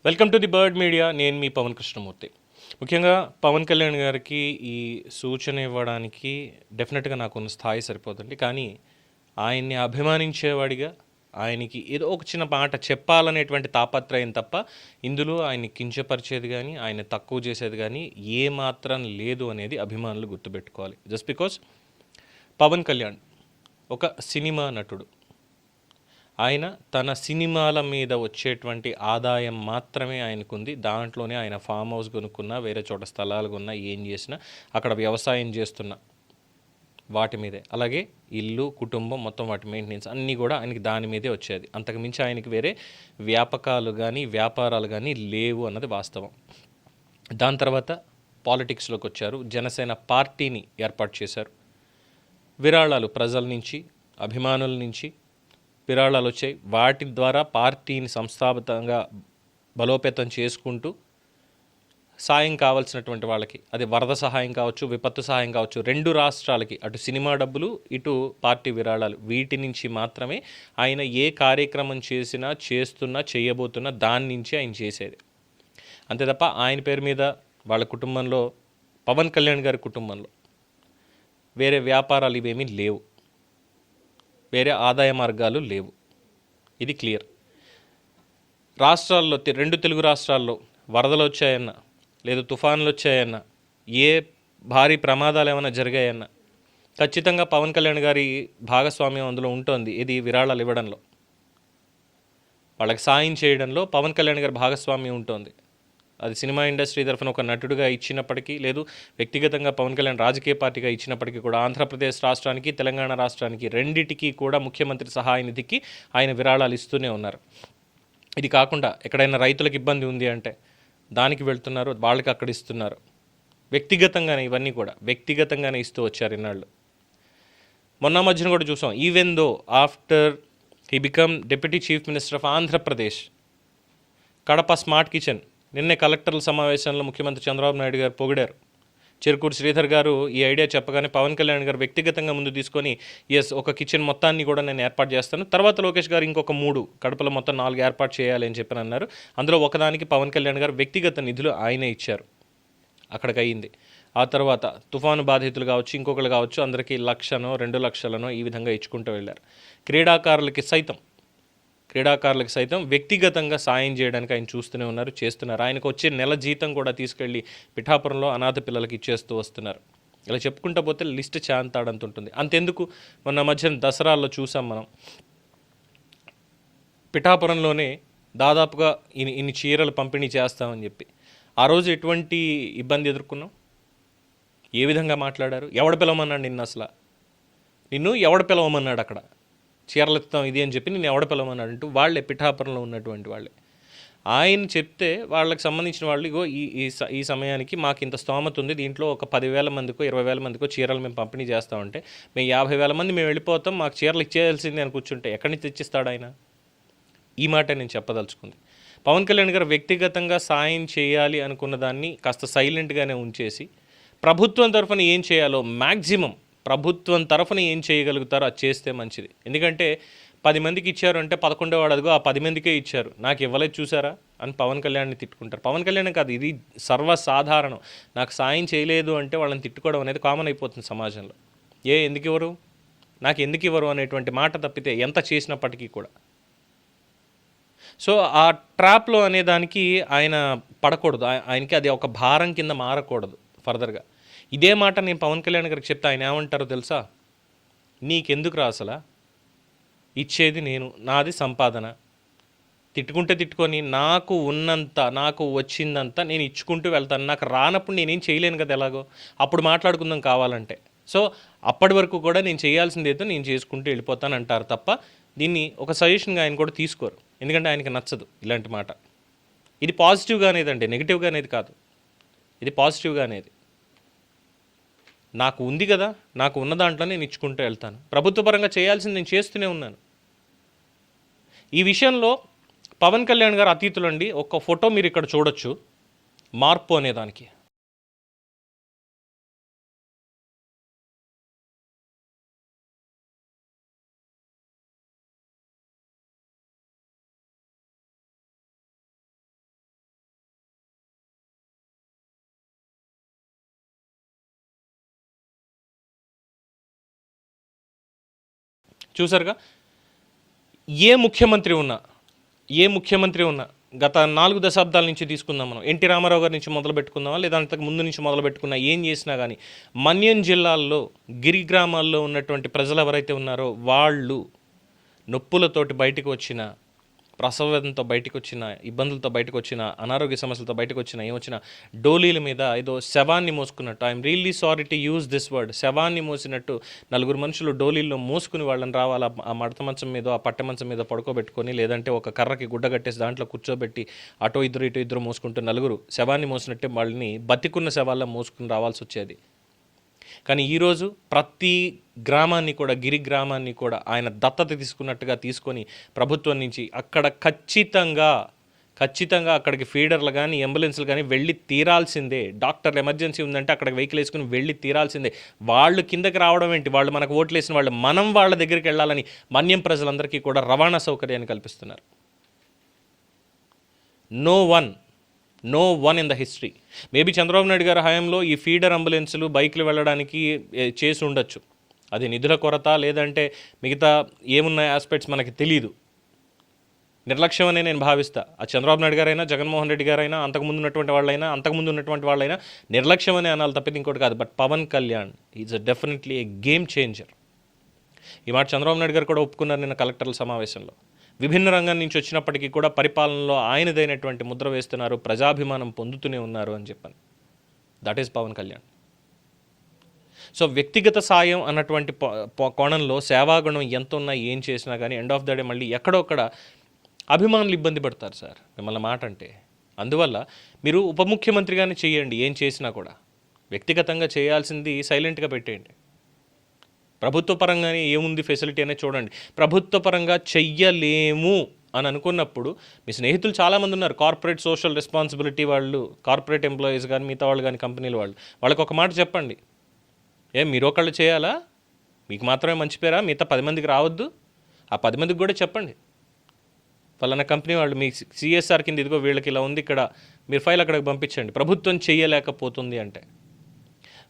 Welcome to the bird media. నేను మీ పవన్ కృష్ణమూర్తి. ముఖ్యంగా పవన్ కళ్యాణ్ గారికి ఈ సూచన ఇవ్వడానికి డెఫినెట్గా నాకున్న స్థాయి సరిపోతుంది. కానీ ఆయన్ని అభిమానించేవాడిగా ఆయనకి ఏదో ఒక చిన్న మాట చెప్పాలనేటువంటి తాపత్రయం తప్ప ఇందులో ఆయన్ని కించపరిచేది కానీ ఆయన తక్కువ చేసేది కానీ ఏమాత్రం లేదు అనేది అభిమానులు గుర్తుపెట్టుకోవాలి. జస్ట్ బికాస్ పవన్ కళ్యాణ్ ఒక సినిమా నటుడు. ఆయన తన సినిమాల మీద వచ్చేటువంటి ఆదాయం మాత్రమే ఆయనకుంది. దాంట్లోనే ఆయన ఫామ్ హౌస్ కొనుక్కున్నా, వేరే చోట స్థలాలు కొన్నా, ఏం చేసినా, అక్కడ వ్యవసాయం చేస్తున్నా వాటి మీదే, అలాగే ఇల్లు, కుటుంబం మొత్తం వాటి మెయింటెనెన్స్ అన్నీ కూడా ఆయనకి దాని మీదే వచ్చేది. అంతకుమించి ఆయనకి వేరే వ్యాపకాలు కానీ వ్యాపారాలు కానీ లేవు అన్నది వాస్తవం. దాని తర్వాత పాలిటిక్స్లోకి వచ్చారు. జనసేన పార్టీని ఏర్పాటు చేశారు. విరాళాలు ప్రజల నుంచి, అభిమానుల నుంచి విరాళాలు వచ్చాయి. వాటి ద్వారా పార్టీని సంస్థాపితంగా బలోపేతం చేసుకుంటూ సాయం కావాల్సినటువంటి వాళ్ళకి, అది వరద సహాయం కావచ్చు, విపత్తు సహాయం కావచ్చు, రెండు రాష్ట్రాలకి అటు సినిమా డబ్బులు, ఇటు పార్టీ విరాళాలు, వీటి నుంచి మాత్రమే ఆయన ఏ కార్యక్రమం చేసినా, చేస్తున్నా, చేయబోతున్నా దాని నుంచి ఆయన చేసేది. అంతే తప్ప ఆయన పేరు మీద వాళ్ళ కుటుంబంలో, పవన్ కళ్యాణ్ గారి కుటుంబంలో వేరే వ్యాపారాలు ఇవేమీ లేవు, వేరే ఆదాయ మార్గాలు లేవు. ఇది క్లియర్. రాష్ట్రాల్లో, రెండు తెలుగు రాష్ట్రాల్లో వరదలు వచ్చాయన్నా, లేదు తుఫాన్లు వచ్చాయన్నా, ఏ భారీ ప్రమాదాలు ఏమైనా జరిగాయన్నా ఖచ్చితంగా పవన్ కళ్యాణ్ గారి భాగస్వామ్యం అందులో ఉంటుంది. ఇది విరాళాలు ఇవ్వడంలో, వాళ్ళకి సాయం చేయడంలో పవన్ కళ్యాణ్ గారి భాగస్వామ్యం ఉంటుంది. అది సినిమా ఇండస్ట్రీ తరఫున ఒక నటుడిగా ఇచ్చినప్పటికీ, లేదు వ్యక్తిగతంగా పవన్ కళ్యాణ్ రాజకీయ పార్టీగా ఇచ్చినప్పటికీ కూడా ఆంధ్రప్రదేశ్ రాష్ట్రానికి, తెలంగాణ రాష్ట్రానికి రెండిటికి కూడా ముఖ్యమంత్రి సహాయ నిధికి ఆయన విరాళాలు ఇస్తూనే ఉన్నారు. ఇది కాకుండా ఎక్కడైనా రైతులకు ఇబ్బంది ఉంది అంటే దానికి వెళ్తున్నారు, వాళ్ళకి అక్కడ ఇస్తున్నారు. వ్యక్తిగతంగానే ఇవన్నీ కూడా వ్యక్తిగతంగానే ఇస్తూ వచ్చారు ఇన్నాళ్ళు. మొన్న మధ్యన కూడా చూసాం. Even though after he become deputy chief minister of Andhra Pradesh, Kadapa smart kitchen నిన్నే కలెక్టర్ల సమావేశంలో ముఖ్యమంత్రి చంద్రబాబు నాయుడు గారు పొగిడారు. చెరుకూరు శ్రీధర్ గారు ఈ ఐడియా చెప్పగానే పవన్ కళ్యాణ్ గారు వ్యక్తిగతంగా ముందు తీసుకొని, ఎస్, ఒక కిచెన్ మొత్తాన్ని కూడా నేను ఏర్పాటు చేస్తాను, తర్వాత లోకేష్ గారు ఇంకొక 3 కడపలో మొత్తం 4 ఏర్పాటు చేయాలి అని చెప్పని అన్నారు. అందులో ఒకదానికి పవన్ కళ్యాణ్ గారు వ్యక్తిగత నిధులు ఆయనే ఇచ్చారు. అక్కడికి అయ్యింది. ఆ తర్వాత తుఫాను బాధితులు కావచ్చు, ఇంకొకరు కావచ్చు, అందరికీ 1,00,000నో 2,00,000నో ఈ విధంగా ఇచ్చుకుంటూ వెళ్ళారు. క్రీడాకారులకు సైతం వ్యక్తిగతంగా సాయం చేయడానికి ఆయన చూస్తూనే ఉన్నారు, చేస్తున్నారు. ఆయనకు వచ్చే నెల జీతం కూడా తీసుకెళ్ళి పిఠాపురంలో అనాథ పిల్లలకి ఇచ్చేస్తూ వస్తున్నారు. ఇలా చెప్పుకుంటూ పోతే లిస్ట్ చాంతాడంత ఉంటుంది. అంతెందుకు, మొన్న మధ్యన దసరాల్లో చూసాం మనం, పిఠాపురంలోనే దాదాపుగా ఇన్ని చీరలు పంపిణీ చేస్తామని చెప్పి ఆ రోజు ఎటువంటి ఇబ్బంది ఎదుర్కొన్నాం, ఏ విధంగా మాట్లాడారు, ఎవడు పిలవమన్నాడు నిన్ను ఎవడు పిలవమన్నాడు అక్కడ, చీరలు ఎత్తాం ఇది అని చెప్పి నేను ఎవడ పిలవమన్నాడు అంటూ వాళ్ళే, పిఠాపురంలో ఉన్నటువంటి వాళ్ళే. ఆయన చెప్తే వాళ్ళకి సంబంధించిన వాళ్ళు, ఇగో ఈ సమయానికి మాకు ఇంత స్తోమత ఉంది, దీంట్లో ఒక 10,000 మందికో 20,000 మందికో చీరలు మేము పంపిణీ చేస్తామంటే, మేము 50,000 మంది మేము వెళ్ళిపోతాం, మాకు చీరలు ఇచ్చేయాల్సింది అని కూర్చుంటే ఎక్కడి నుంచి తెచ్చిస్తాడు ఆయన? ఈ మాట నేను చెప్పదలుచుకుంది. పవన్ కళ్యాణ్ గారు వ్యక్తిగతంగా సాయం చేయాలి అనుకున్న దాన్ని కాస్త సైలెంట్గానే ఉంచేసి, ప్రభుత్వం తరఫున ఏం చేయాలో మ్యాక్సిమం ప్రభుత్వం తరఫున ఏం చేయగలుగుతారో అది చేస్తే మంచిది. ఎందుకంటే 10 మందికి ఇచ్చారు అంటే 11వ వాడు అదిగో ఆ 10 మందికే ఇచ్చారు, నాకు ఇవ్వలేదు చూసారా అని పవన్ కళ్యాణ్ని తిట్టుకుంటారు. పవన్ కళ్యాణ్ కాదు, ఇది సర్వసాధారణం. నాకు సాయం చేయలేదు అంటే వాళ్ళని తిట్టుకోవడం అనేది కామన్ అయిపోతుంది సమాజంలో. ఎందుకు ఇవ్వరు, నాకు ఎందుకు ఇవ్వరు అనేటువంటి మాట తప్పితే ఎంత చేసినప్పటికీ కూడా. సో ఆ ట్రాప్లో అనే దానికి ఆయన పడకూడదు. ఆయనకి అది ఒక భారం కింద మారకూడదు ఫర్దర్గా. ఇదే మాట నేను పవన్ కళ్యాణ్ గారికి చెప్తే ఆయన ఏమంటారో తెలుసా? నీకెందుకు రా అసలు, ఇచ్చేది నేను, నాది సంపాదన, తిట్టుకుంటే తిట్టుకొని నాకు ఉన్నంత, నాకు వచ్చిందంతా నేను ఇచ్చుకుంటూ వెళ్తాను, నాకు రానప్పుడు నేనేం చేయలేను కదా, ఎలాగో అప్పుడు మాట్లాడుకుందాం కావాలంటే. సో అప్పటి వరకు కూడా నేను చేయాల్సింది ఏదో నేను చేసుకుంటూ వెళ్ళిపోతాను అంటారు తప్ప దీన్ని ఒక సజెషన్గా ఆయన కూడా తీసుకోరు. ఎందుకంటే ఆయనకి నచ్చదు ఇలాంటి మాట. ఇది పాజిటివ్గా అనేది అండి, నెగిటివ్గా అనేది కాదు, ఇది పాజిటివ్గా అనేది. నాకు ఉంది కదా, నాకు ఉన్న దాంట్లో నేను ఇచ్చుకుంటూ వెళ్తాను, ప్రభుత్వ పరంగా చేయాల్సింది నేను చేస్తూనే ఉన్నాను. ఈ విషయంలో పవన్ కళ్యాణ్ గారు అతీతులండి. ఒక ఫోటో మీరు ఇక్కడ చూడొచ్చు, మార్పు అనేదానికి. చూసారుగా, ఏ ముఖ్యమంత్రి ఉన్నా గత 4 దశాబ్దాల నుంచి తీసుకుందాం, మనం ఎన్టీ రామారావు గారి నుంచి మొదలు పెట్టుకుందామా, లేదా అంతకు ముందు నుంచి మొదలు పెట్టుకున్నా, ఏం చేసినా కానీ మన్యం జిల్లాల్లో గిరి గ్రామాల్లో ఉన్నటువంటి ప్రజలు ఎవరైతే ఉన్నారో వాళ్ళు నొప్పులతోటి బయటకు వచ్చిన, ప్రసవ వేదనతో బయటకు వచ్చిన, ఇబ్బందులతో బయటకు వచ్చిన, అనారోగ్య సమస్యలతో బయటకు వచ్చిన, ఏమొచ్చిన డోలీల మీద ఏదో శవాన్ని మోసుకున్నట్టు, I'm really sorry to use this word, శవాన్ని మోసినట్టు 4 మనుషులు డోలీల్లో మోసుకుని వాళ్ళని రావాలి. ఆ మడత మంచం మీద, ఆ పట్టె మంచం మీద పడుకోబెట్టుకొని, లేదంటే ఒక కర్రకి గుడ్డ కట్టేసి దాంట్లో కూర్చోబెట్టి అటో ఇద్దరు మోసుకుంటూ 4 శవాన్ని మోసినట్టే వాళ్ళని బతికున్న శవాల్లో మోసుకుని రావాల్సి వచ్చేది. కానీ ఈరోజు ప్రతి గ్రామాన్ని కూడా, గిరి గ్రామాన్ని కూడా ఆయన దత్తత తీసుకున్నట్టుగా తీసుకొని ప్రభుత్వం నుంచి అక్కడ ఖచ్చితంగా అక్కడికి ఫీడర్లు కానీ, అంబులెన్స్లు కానీ వెళ్ళి తీరాల్సిందే. డాక్టర్లు ఎమర్జెన్సీ ఉందంటే అక్కడికి వెహికల్ వేసుకుని వెళ్ళి తీరాల్సిందే. వాళ్ళు కిందకి రావడం ఏంటి, వాళ్ళు మనకు ఓట్లు వేసిన వాళ్ళు, మనం వాళ్ళ దగ్గరికి వెళ్ళాలని మన్యం ప్రజలందరికీ కూడా రవాణా సౌకర్యాన్ని కల్పిస్తున్నారు. No one in the history. Maybe Chandrababu Naidu గారి హయాంలో ఈ ఫీడర్ అంబులెన్సులు, బైకులు వెళ్ళడానికి చేసి ఉండొచ్చు. అది నిధుల కొరత, లేదంటే మిగతా ఏమున్న ఆస్పెక్ట్స్ మనకి తెలియదు. నిర్లక్ష్యం అనే నేను భావిస్తా. ఆ చంద్రబాబు నాయుడు గారైనా, జగన్మోహన్ రెడ్డి గారైనా, అంతకుముందు ఉన్నటువంటి వాళ్ళైనా నిర్లక్ష్యం అనే అనాలి తప్పితే ఇంకోటి కాదు. But Pawan Kalyan is definitely a game changer. ఈ మాట చంద్రబాబు నాయుడు గారు కూడా ఒప్పుకున్నారు నిన్న కలెక్టర్ల సమావేశంలో. విభిన్న రంగం నుంచి వచ్చినప్పటికీ కూడా పరిపాలనలో ఆయనదైనటువంటి ముద్ర వేస్తున్నారు, ప్రజాభిమానం పొందుతూనే ఉన్నారు అని చెప్పాను. That is Pawan Kalyan. So వ్యక్తిగత సాయం అన్నటువంటి కోణంలో సేవాగుణం ఎంత ఉన్నా, ఏం చేసినా కానీ ఎండ్ ఆఫ్ ద డే మళ్ళీ ఎక్కడొక్కడ అభిమానులు ఇబ్బంది పడతారు సార్ మిమ్మల్ని మాట అంటే. అందువల్ల మీరు ఉప ముఖ్యమంత్రిగానే చేయండి, ఏం చేసినా కూడా వ్యక్తిగతంగా చేయాల్సింది సైలెంట్గా పెట్టేయండి. ప్రభుత్వ పరంగానే ఏముంది ఫెసిలిటీ అనేది చూడండి. ప్రభుత్వ పరంగా చెయ్యలేము అని అనుకున్నప్పుడు మీ స్నేహితులు చాలామంది ఉన్నారు, కార్పొరేట్ సోషల్ రెస్పాన్సిబిలిటీ వాళ్ళు, కార్పొరేట్ ఎంప్లాయీస్ కానీ, మిగతా వాళ్ళు కానీ, కంపెనీల వాళ్ళకి ఒక మాట చెప్పండి. మీరు ఒకళ్ళు చేయాలా, మీకు మాత్రమే మంచి పేరా, మిగతా 10 మందికి రావద్దు. ఆ 10 మందికి కూడా చెప్పండి, ఫలానా కంపెనీ వాళ్ళు మీ సిఎస్ఆర్ కింద ఇదిగో వీళ్ళకి ఇలా ఉంది, ఇక్కడ మీరు ఫైల్ అక్కడికి పంపించండి. ప్రభుత్వం చేయలేకపోతుంది అంటే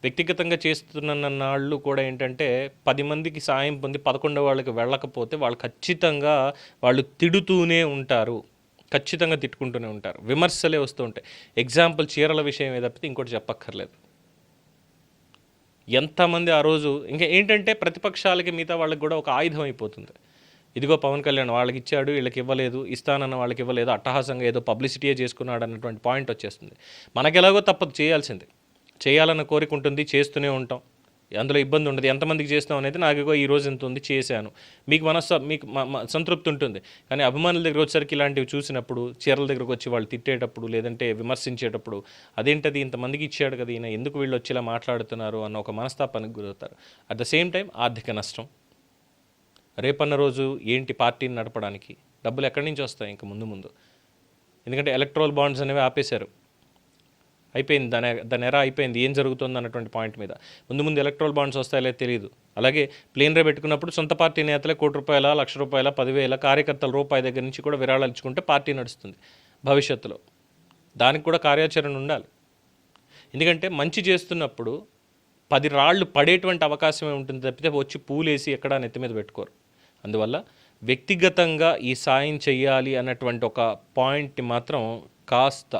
వ్యక్తిగతంగా చేస్తున్న నాళ్ళు కూడా ఏంటంటే 10 మందికి సాయం పొంది 11 వాళ్ళకి వెళ్ళకపోతే వాళ్ళు ఖచ్చితంగా తిడుతూనే ఉంటారు, ఖచ్చితంగా తిట్టుకుంటూనే ఉంటారు, విమర్శలే వస్తూ ఉంటాయి. ఎగ్జాంపుల్ చీరల విషయం తప్పితే ఇంకోటి చెప్పక్కర్లేదు. ఎంతమంది ఆ రోజు ఇంకా ఏంటంటే ప్రతిపక్షాలకి, మిగతా వాళ్ళకి కూడా ఒక ఆయుధం అయిపోతుంది. ఇదిగో పవన్ కళ్యాణ్ వాళ్ళకి ఇచ్చాడు, వీళ్ళకి ఇవ్వలేదు, ఇస్తానన్న వాళ్ళకి ఇవ్వలేదు, అట్టహాసంగా ఏదో పబ్లిసిటీయే చేసుకున్నాడు అన్నటువంటి పాయింట్ వచ్చేస్తుంది. మనకి ఎలాగో తప్పదు, చేయాల్సిందే, చేయాలన్న కోరిక ఉంటుంది, చేస్తూనే ఉంటాం, అందులో ఇబ్బంది ఉండదు. ఎంతమందికి చేస్తాం అనేది నాకు ఈ రోజు ఎంత ఉంది చేశాను, మీకు మీకు సంతృప్తి ఉంటుంది. కానీ అభిమానుల దగ్గర వచ్చేసరికి ఇలాంటివి చూసినప్పుడు, చీరల దగ్గరకు వచ్చి వాళ్ళు తిట్టేటప్పుడు, లేదంటే విమర్శించేటప్పుడు, అదేంటది ఇంతమందికి ఇచ్చాడు కదా ఈయన, ఎందుకు వీళ్ళు వచ్చి ఇలా మాట్లాడుతున్నారు అన్న ఒక మనస్తాపానికి గురవుతారు. అట్ ద సేమ్ టైం ఆర్థిక నష్టం. రేపన్న రోజు ఏంటి పార్టీని నడపడానికి డబ్బులు ఎక్కడి నుంచి వస్తాయి ఇంకా ముందు, ఎందుకంటే ఎలక్ట్రల్ బాండ్స్ అనేవి ఆపేశారు, అయిపోయింది, దాని ఎరా అయిపోయింది. ఏం జరుగుతుంది అన్నటువంటి పాయింట్ మీద ముందు ఎలక్ట్రల్ బాండ్స్ వస్తాయో తెలియదు. అలాగే ప్లేన్ రే పెట్టుకున్నప్పుడు సొంత పార్టీ నేతలే ₹1,00,000, ₹1,00,000, ₹10,000 కార్యకర్తల రూపాయి దగ్గర నుంచి కూడా విరాళాలు ఇచ్చుకుంటే పార్టీ నడుస్తుంది భవిష్యత్తులో. దానికి కూడా కార్యాచరణ ఉండాలి. ఎందుకంటే మంచి చేస్తున్నప్పుడు 10 రాళ్ళు పడేటువంటి అవకాశమే ఉంటుంది తప్పితే వచ్చి పూలేసి ఎక్కడా నెత్తి మీద పెట్టుకోరు. అందువల్ల వ్యక్తిగతంగా ఈ సాయం చెయ్యాలి అన్నటువంటి ఒక పాయింట్ని మాత్రం కాస్త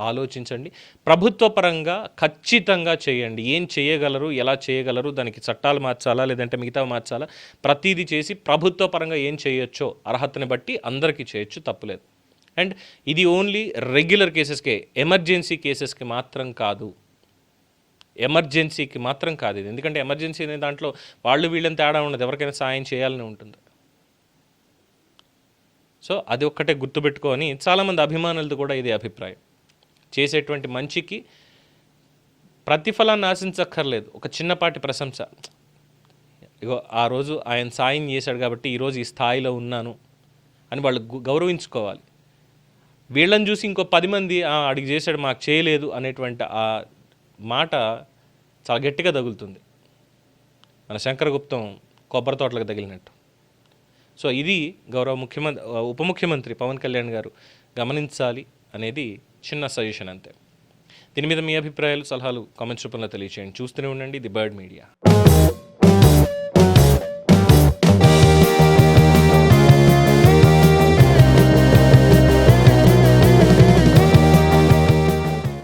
ఆలోచించండి. ప్రభుత్వ పరంగా ఖచ్చితంగా చేయండి. ఏం చేయగలరు, ఎలా చేయగలరు, దానికి చట్టాలు మార్చాలా, లేదంటే మిగతా మార్చాలా, ప్రతిదీ చేసి ప్రభుత్వ పరంగా ఏం చేయొచ్చో అర్హతని బట్టి అందరికీ చేయొచ్చు, తప్పులేదు. అండ్ ఇది ఓన్లీ రెగ్యులర్ కేసెస్కే, ఎమర్జెన్సీ కేసెస్కి మాత్రం కాదు, ఇది. ఎందుకంటే ఎమర్జెన్సీ అనే దాంట్లో వాళ్ళు వీళ్ళని తేడా ఉండదు, ఎవరికైనా సాయం చేయాలని ఉంటుంది. సో అది ఒక్కటే గుర్తుపెట్టుకొని చాలామంది అభిమానులది కూడా ఇది అభిప్రాయం. చేసేటువంటి మంచికి ప్రతిఫలాన్ని ఆశించక్కర్లేదు, ఒక చిన్నపాటి ప్రశంస. ఇగో ఆ రోజు ఆయన సాయం చేశాడు కాబట్టి ఈరోజు ఈ స్థాయిలో ఉన్నాను అని వాళ్ళు గౌరవించుకోవాలి. వీళ్ళని చూసి ఇంకో 10 మంది అడిగి చేశాడు మాకు చేయలేదు అనేటువంటి ఆ మాట చాలా గట్టిగా తగులుతుంది, మన శంకరగుప్తం కొబ్బరి తోటలకు తగిలినట్టు. సో ఇది గౌరవ ఉప ముఖ్యమంత్రి పవన్ కళ్యాణ్ గారు గమనించాలి అనేది చిన్న సజెషన్ అంతే. దీని మీద మీ అభిప్రాయాలు, సలహాలు కామెంట్స్ రూపంలో తెలియచేయండి. చూస్తూనే ఉండండి ది బర్డ్ మీడియా.